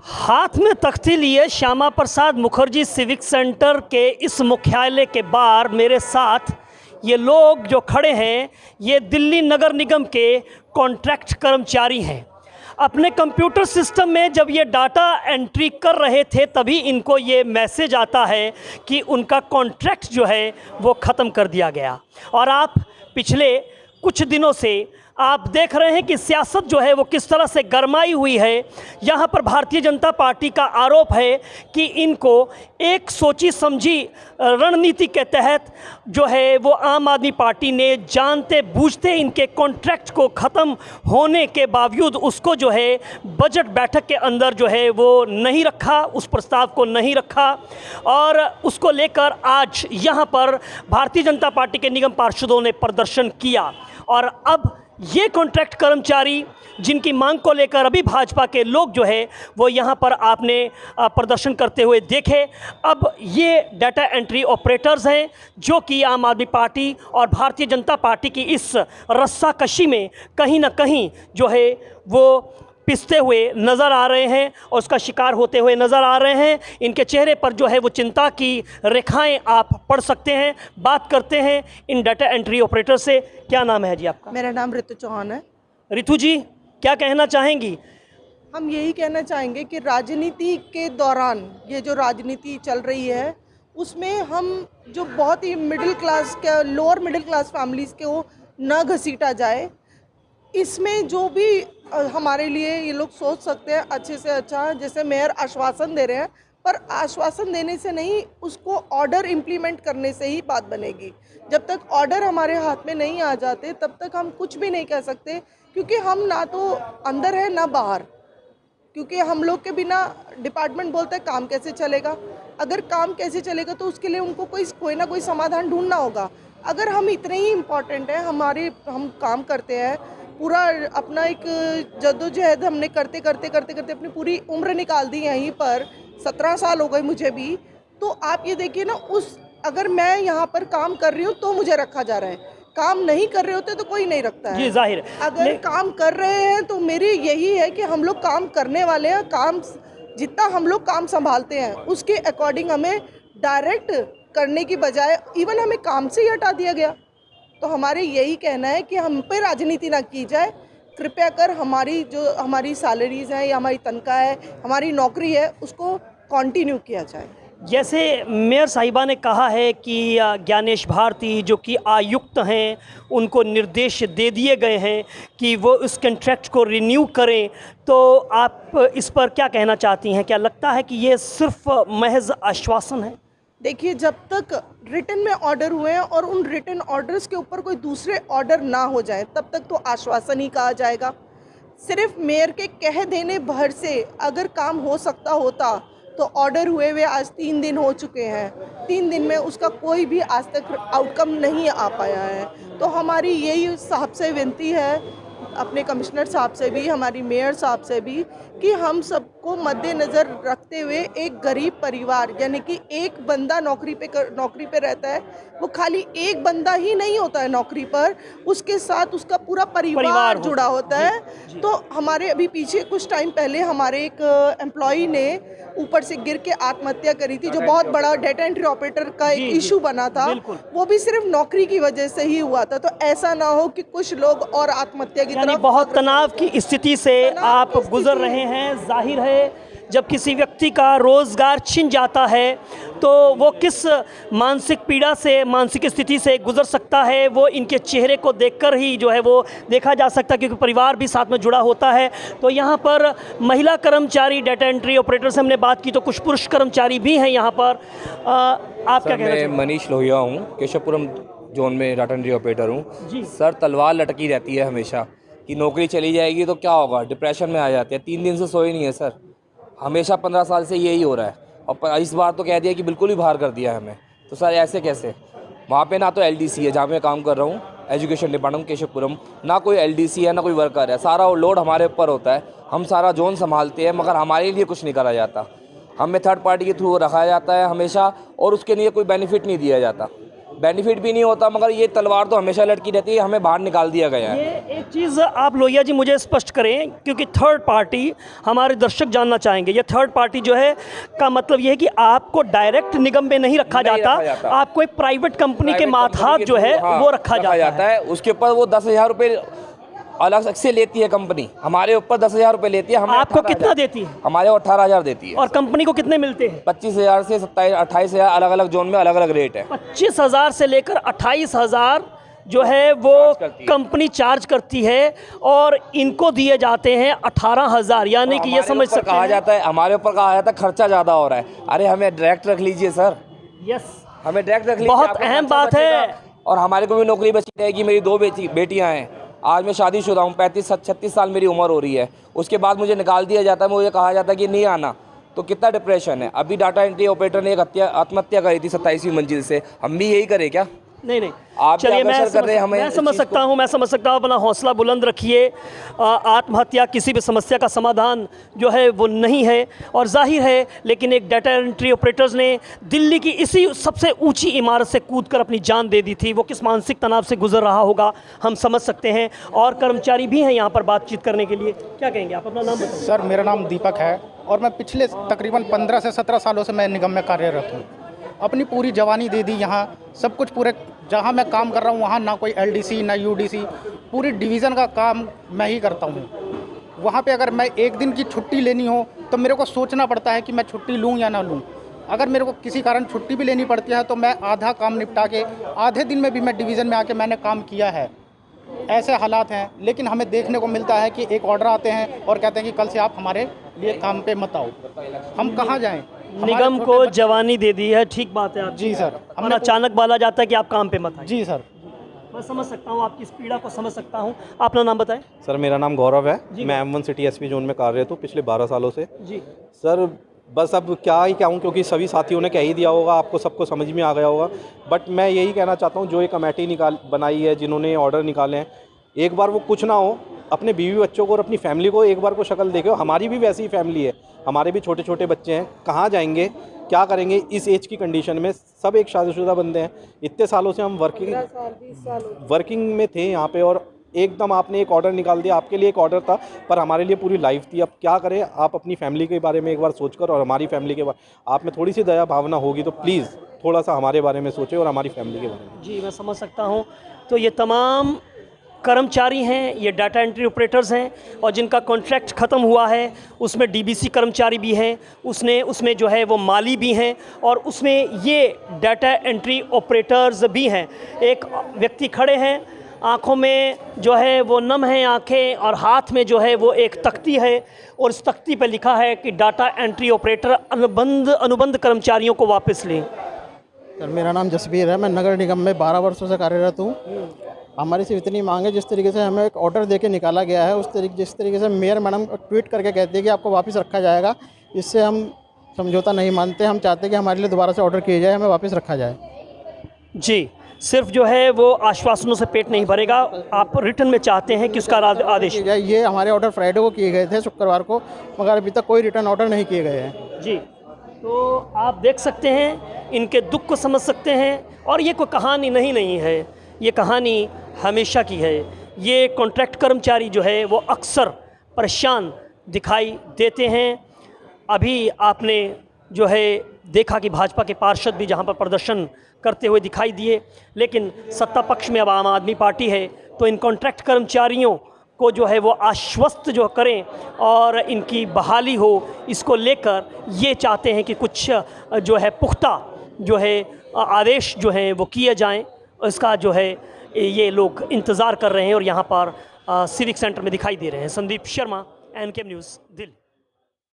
हाथ में तख्ती लिए श्यामा प्रसाद मुखर्जी सिविक सेंटर के इस मुख्यालय के बाहर मेरे साथ ये लोग जो खड़े हैं ये दिल्ली नगर निगम के कॉन्ट्रैक्ट कर्मचारी हैं। अपने कंप्यूटर सिस्टम में जब ये डाटा एंट्री कर रहे थे तभी इनको ये मैसेज आता है कि उनका कॉन्ट्रैक्ट जो है वो ख़त्म कर दिया गया। और आप पिछले कुछ दिनों से आप देख रहे हैं कि सियासत जो है वो किस तरह से गरमाई हुई है। यहाँ पर भारतीय जनता पार्टी का आरोप है कि इनको एक सोची समझी रणनीति के तहत जो है वो आम आदमी पार्टी ने जानते बूझते इनके कॉन्ट्रैक्ट को ख़त्म होने के बावजूद उसको जो है बजट बैठक के अंदर जो है वो नहीं रखा, उस प्रस्ताव को नहीं रखा। और उसको लेकर आज यहाँ पर भारतीय जनता पार्टी के निगम पार्षदों ने प्रदर्शन किया। और अब ये कॉन्ट्रैक्ट कर्मचारी जिनकी मांग को लेकर अभी भाजपा के लोग जो है वो यहाँ पर आपने प्रदर्शन करते हुए देखे। अब ये डाटा एंट्री ऑपरेटर्स हैं जो कि आम आदमी पार्टी और भारतीय जनता पार्टी की इस रस्साकशी में कहीं ना कहीं जो है वो पिसते हुए नज़र आ रहे हैं और उसका शिकार होते हुए नज़र आ रहे हैं। इनके चेहरे पर जो है वो चिंता की रेखाएं आप पढ़ सकते हैं। बात करते हैं इन डाटा एंट्री ऑपरेटर से। क्या नाम है जी आपका? मेरा नाम ऋतु चौहान है। ऋतु जी, क्या कहना चाहेंगी? हम यही कहना चाहेंगे कि राजनीति के दौरान ये जो राजनीति चल रही है उसमें हम जो बहुत ही मिडिल क्लास के लोअर मिडिल क्लास फैमिलीज़ के वो न घसीटा जाए। इसमें जो भी हमारे लिए ये लोग सोच सकते हैं अच्छे से अच्छा, जैसे मेयर आश्वासन दे रहे हैं, पर आश्वासन देने से नहीं, उसको ऑर्डर इम्प्लीमेंट करने से ही बात बनेगी। जब तक ऑर्डर हमारे हाथ में नहीं आ जाते तब तक हम कुछ भी नहीं कह सकते, क्योंकि हम ना तो अंदर है ना बाहर। क्योंकि हम लोग के बिना डिपार्टमेंट बोलते हैं काम कैसे चलेगा। अगर काम कैसे चलेगा तो उसके लिए उनको कोई ना कोई समाधान ढूंढना होगा। अगर हम इतने ही इम्पोर्टेंट हैं, हम काम करते हैं, पूरा अपना एक जद्दोजहद हमने करते करते अपनी पूरी उम्र निकाल दी यहीं पर, 17 साल हो गए मुझे भी। तो आप ये देखिए ना, अगर मैं यहाँ पर काम कर रही हूँ तो मुझे रखा जा रहा है, काम नहीं कर रहे होते तो कोई नहीं रखता है। जी जाहिर। अगर काम कर रहे हैं तो मेरी यही है कि हम लोग काम करने वाले हैं। काम जितना हम लोग काम संभालते हैं उसके अकॉर्डिंग हमें डायरेक्ट करने की बजाय इवन हमें काम से ही हटा दिया गया। तो हमारे यही कहना है कि हम पे राजनीति ना की जाए। कृपया कर हमारी सैलरीज हैं या हमारी तनख्वाह है, हमारी नौकरी है, उसको कंटिन्यू किया जाए। जैसे मेयर साहिबा ने कहा है कि ज्ञानेश भारती जो कि आयुक्त हैं उनको निर्देश दे दिए गए हैं कि वो इस कॉन्ट्रैक्ट को रिन्यू करें, तो आप इस पर क्या कहना चाहती हैं? क्या लगता है कि ये सिर्फ महज आश्वासन है? देखिए, जब तक रिटन में ऑर्डर हुए हैं और उन रिटन ऑर्डर्स के ऊपर कोई दूसरे ऑर्डर ना हो जाए तब तक तो आश्वासन ही कहा जाएगा। सिर्फ मेयर के कह देने भर से अगर काम हो सकता होता तो ऑर्डर हुए हुए आज 3 दिन हो चुके हैं। 3 दिन में उसका कोई भी आज तक आउटकम नहीं आ पाया है। तो हमारी यही साहब से विनती है, अपने कमिश्नर साहब से भी, हमारी मेयर साहब से भी, कि हम सबको मद्देनज़र रखते हुए एक गरीब परिवार, यानी कि एक बंदा नौकरी पे रहता है, वो खाली एक बंदा ही नहीं होता है नौकरी पर, उसके साथ उसका पूरा परिवार जुड़ा होता है। तो हमारे अभी पीछे कुछ टाइम पहले हमारे एक एम्प्लॉई ने ऊपर से गिर के आत्महत्या करी थी, जो बहुत बड़ा डाटा एंट्री ऑपरेटर का एक इशू बना था, वो भी सिर्फ नौकरी की वजह से ही हुआ था। तो ऐसा ना हो कि कुछ लोग और आत्महत्या की तरफ, बहुत तनाव की स्थिति से आप गुजर रहे हैं। जाहिर है जब किसी व्यक्ति का रोज़गार छिन जाता है तो वो किस मानसिक पीड़ा से, मानसिक स्थिति से गुजर सकता है, वो इनके चेहरे को देखकर ही जो है वो देखा जा सकता है, क्योंकि परिवार भी साथ में जुड़ा होता है। तो यहाँ पर महिला कर्मचारी डाटा एंट्री ऑपरेटर से हमने बात की, तो कुछ पुरुष कर्मचारी भी हैं यहाँ पर। आप क्या कहना चाहेंगे? मैं मनीष लोहिया हूँ, केशवपुरम जोन में डाटा एंट्री ऑपरेटर हूँ जी। सर, तलवार लटकी रहती है हमेशा कि नौकरी चली जाएगी तो क्या होगा, डिप्रेशन में आ जाते हैं। 3 दिन से सोए नहीं है सर, हमेशा 15 साल से यही हो रहा है, और इस बार तो कह दिया कि बिल्कुल ही बाहर कर दिया है हमें। तो सर ऐसे कैसे? वहाँ पे ना तो एलडीसी है जहाँ मैं काम कर रहा हूँ, एजुकेशन डिपार्टमेंट केशवपुरम, ना कोई एलडीसी है ना कोई वर्कर है। सारा लोड हमारे ऊपर होता है, हम सारा जोन संभालते हैं, मगर हमारे लिए कुछ नहीं करा जाता। हमें थर्ड पार्टी के थ्रू रखा जाता है हमेशा, और उसके लिए कोई बेनिफिट नहीं दिया जाता। बेनिफिट भी नहीं होता, मगर ये तलवार तो हमेशा लटकी रहती है, हमें बाहर निकाल दिया गया है। ये एक चीज़ आप लोहिया जी मुझे स्पष्ट करें, क्योंकि थर्ड पार्टी हमारे दर्शक जानना चाहेंगे। ये थर्ड पार्टी जो है का मतलब ये है कि आपको डायरेक्ट निगम में नहीं रखा जाता, आपको एक प्राइवेट कंपनी के मातहत जो है वो रखा जाता है। उसके ऊपर वो 10,000 रुपये अलग से लेती है कंपनी, हमारे ऊपर 10,000 रुपये लेती है। हमें आपको कितना देती है? हमारे 18,000 देती है। और कंपनी को कितने मिलते हैं? 25,000 से 28,000, अलग अलग जोन में अलग अलग रेट है। 25,000 से लेकर 28,000 जो है वो कंपनी चार्ज करती है, और इनको दिए जाते हैं 18,000। यानी कि ये समझ सकते कहा जाता है, हमारे ऊपर कहा जाता है खर्चा ज़्यादा हो रहा है। अरे हमें डायरेक्ट रख लीजिए सर, यस, हमें डायरेक्ट रख लीजिए, बहुत आपका अहम खर्चा बात है। बचेगा और हमारे को भी नौकरी बची रहेगी। मेरी 2 बेटियां हैं, आज मैं शादीशुदा हूँ, 35-36 साल मेरी उम्र हो रही है। उसके बाद मुझे निकाल दिया जाता है, मुझे कहा जाता है कि नहीं आना, तो कितना डिप्रेशन है। अभी डाटा एंट्री ऑपरेटर ने एक आत्महत्या करी थी 27वीं मंजिल से, हम भी यही करें क्या? नहीं, आप चलिए मैं समझ समझ सकता हूँ, अपना हौसला बुलंद रखिए। आत्महत्या किसी भी समस्या का समाधान जो है वो नहीं है, और जाहिर है, लेकिन एक डाटा एंट्री ऑपरेटर्स ने दिल्ली की इसी सबसे ऊंची इमारत से कूदकर अपनी जान दे दी थी। वो किस मानसिक तनाव से गुजर रहा होगा हम समझ सकते हैं। और कर्मचारी भी हैं यहाँ पर बातचीत करने के लिए। क्या कहेंगे आप? अपना नाम बताइए। सर, मेरा नाम दीपक है और मैं पिछले तकरीबन 15 से 17 सालों से मैं निगम में कार्यरत हूँ। अपनी पूरी जवानी दे दी यहाँ, सब कुछ पूरे जहाँ मैं काम कर रहा हूँ वहाँ ना कोई एलडीसी ना यूडीसी, पूरी डिवीज़न का काम मैं ही करता हूँ। वहाँ पे अगर मैं एक दिन की छुट्टी लेनी हो तो मेरे को सोचना पड़ता है कि मैं छुट्टी लूँ या ना लूँ। अगर मेरे को किसी कारण छुट्टी भी लेनी पड़ती है तो मैं आधा काम निपटा के आधे दिन में भी मैं डिवीज़न में आके मैंने काम किया है। ऐसे हालात हैं, लेकिन हमें देखने को मिलता है कि एक ऑर्डर आते हैं और कहते हैं कि कल से आप हमारे लिए काम पे मत आओ। हम कहाँ जाएं? निगम को जवानी दे दी है, ठीक बात है आप जी सर। हमने अचानक बोला जाता है कि आप काम पे मत आइए। जी सर, मैं समझ सकता हूँ, आपकी इस पीड़ा को समझ सकता हूँ। अपना नाम बताएं। सर, मेरा नाम गौरव है, मैं M1 सिटी SP जोन में कार्यरत हूँ पिछले 12 सालों से। जी सर, बस अब क्या ही कहूँ, क्योंकि सभी साथियों ने कह ही दिया होगा, आपको सबको समझ में आ गया होगा। बट मैं यही कहना चाहता हूँ, जो ये कमेटी बनाई है, जिन्होंने ऑर्डर निकाले हैं, एक बार वो कुछ ना हो, अपने बीवी बच्चों को और अपनी फैमिली को एक बार को शक्ल देखो। हमारी भी वैसी ही फैमिली है, हमारे भी छोटे छोटे बच्चे हैं, कहाँ जाएंगे, क्या करेंगे इस एज की कंडीशन में। सब एक शादीशुदा बंदे हैं, इतने सालों से हम वर्किंग में थे यहाँ पे, और एकदम आपने एक ऑर्डर निकाल दिया। आपके लिए एक ऑर्डर था पर हमारे लिए पूरी लाइफ थी। अब क्या करें, आप अपनी फैमिली के बारे में एक बार सोचकर, और हमारी फैमिली के बारे आप में थोड़ी सी दया भावना होगी तो प्लीज़ थोड़ा सा हमारे बारे में सोचें और हमारी फैमिली के बारे में। जी, मैं समझ सकता हूँ। तो ये तमाम कर्मचारी हैं, ये डाटा एंट्री ऑपरेटर्स हैं, और जिनका कॉन्ट्रैक्ट ख़त्म हुआ है उसमें DBC कर्मचारी भी हैं, उसमें जो है वो माली भी हैं, और उसमें ये डाटा एंट्री ऑपरेटर्स भी हैं। एक व्यक्ति खड़े हैं, आँखों में जो है वो नम है आँखें, और हाथ में जो है वो एक तख्ती है, और इस तख्ती पर लिखा है कि डाटा एंट्री ऑपरेटर अनुबंध कर्मचारियों को वापस लें। सर, मेरा नाम जसबीर है, मैं नगर निगम में 12 वर्षों से कार्यरत हूँ। हमारी सिर्फ इतनी मांग है, जिस तरीके से हमें एक ऑर्डर देके निकाला गया है, जिस तरीके से मेयर मैडम ट्वीट करके कहती है कि आपको वापस रखा जाएगा, इससे हम समझौता नहीं मानते। हम चाहते हैं कि हमारे लिए दोबारा से ऑर्डर किया जाए, हमें वापस रखा जाए। जी, सिर्फ जो है वो आश्वासनों से पेट नहीं भरेगा, आप रिटर्न में चाहते हैं कि उसका आदेश। ये हमारे ऑर्डर फ्राइडे को किए गए थे, शुक्रवार को, मगर अभी तक कोई रिटर्न ऑर्डर नहीं किए गए हैं। जी, तो आप देख सकते हैं, इनके दुख को समझ सकते हैं, और ये कोई कहानी नहीं है, ये कहानी हमेशा की है। ये कॉन्ट्रैक्ट कर्मचारी जो है वो अक्सर परेशान दिखाई देते हैं। अभी आपने जो है देखा कि भाजपा के पार्षद भी जहां पर प्रदर्शन करते हुए दिखाई दिए, लेकिन सत्ता पक्ष में अब आम आदमी पार्टी है, तो इन कॉन्ट्रैक्ट कर्मचारियों को जो है वो आश्वस्त जो करें और इनकी बहाली हो, इसको लेकर ये चाहते हैं कि कुछ जो है पुख्ता जो है आदेश जो हैं वो किए जाएं। इसका जो है ये लोग इंतज़ार कर रहे हैं, और यहाँ पर सिविक सेंटर में दिखाई दे रहे हैं। Sandeep Sharma, NKM news, Delhi.